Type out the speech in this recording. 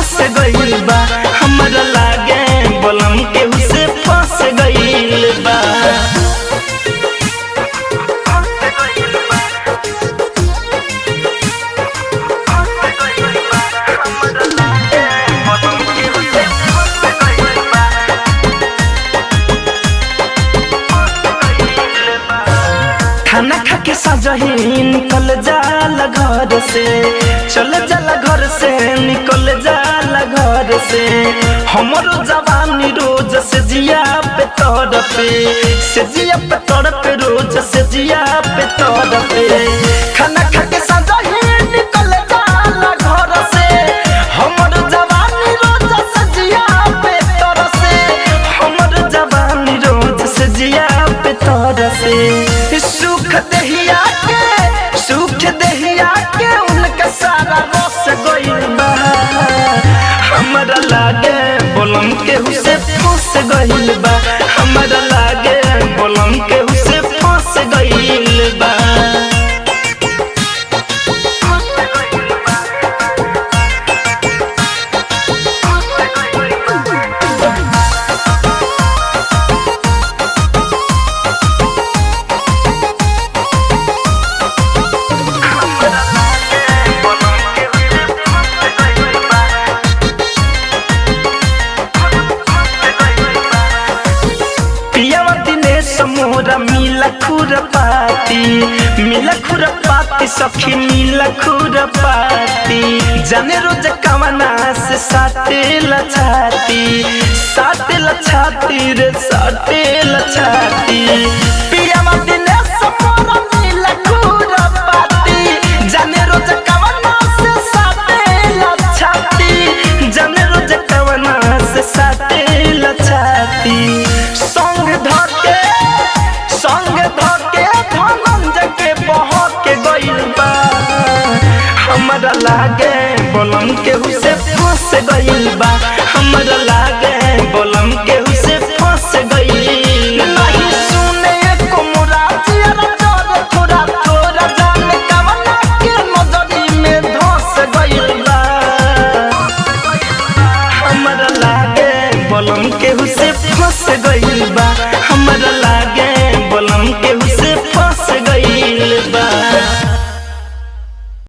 फंस गइल बा हमरा लागे बलम केहू से फंस गइल बा। खाना खा के सजही निकल जाला घर से, चल जाला घर से निकल जाला घर से। हमरो जवानी रोज से जिया पे तड़पे, से जिया पे तड़पे रोज से जिया पे तड़पे। खाना खा के सजही निकल जाला घर से, हमरो जवानी रोज से जिया पे तरसे, हमरो जवानी रोज से जिया पे तरसे। सुख दहिया के उनका सारा रस गइल बा हमरा लागे बलम केहू से फंस गइल बा हमरा लागे बलम केहू से फंस गइल बा। मोरा मिला खुरपाती सखी मिला खुरपाती, जाने रोज कवना से साटेला छाती रे साटेला छाती। पियावा दिनेश मोरा